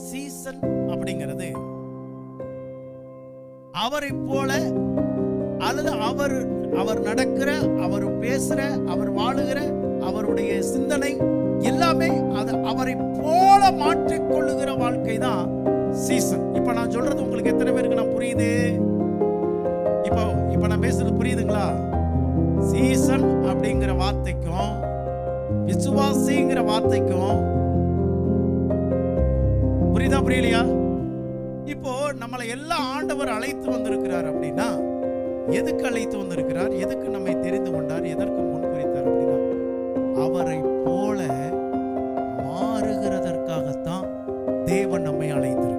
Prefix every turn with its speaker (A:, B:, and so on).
A: Season அப்படிங்கிறது அவரை போல அல்லது அவர் நடக்கிற, அவர் பேசுற, அவர் வாழுகிற, அவருடைய சிந்தனை எல்லாமே அது அவரை போல மாற்றிக்கொள்ளுகிற வாழ்க்கை தான் சீசன். இப்ப நான் சொல்றது உங்களுக்கு எத்தனை பேருக்கு நான் புரியுது? இப்ப நான் பேசுறது புரியுதுங்களா? சீசன் அப்படிங்கிற வார்த்தைக்கும் விசுவாசிங்கிற வார்த்தைக்கும் புரியுதா புரியலையா? இப்போ நம்மளை எல்லா ஆண்டவர் அழைத்து வந்திருக்கிறார் அப்படின்னா எதுக்கு அழைத்து வந்திருக்கிறார்? எதுக்கு நம்மை தெரிந்து கொண்டார்? எதற்கு முன் குறித்தார் அப்படின்னா அவரை போல மாறுகிறதற்காகத்தான் தேவன் நம்மை அழைத்திருக்கிறார்.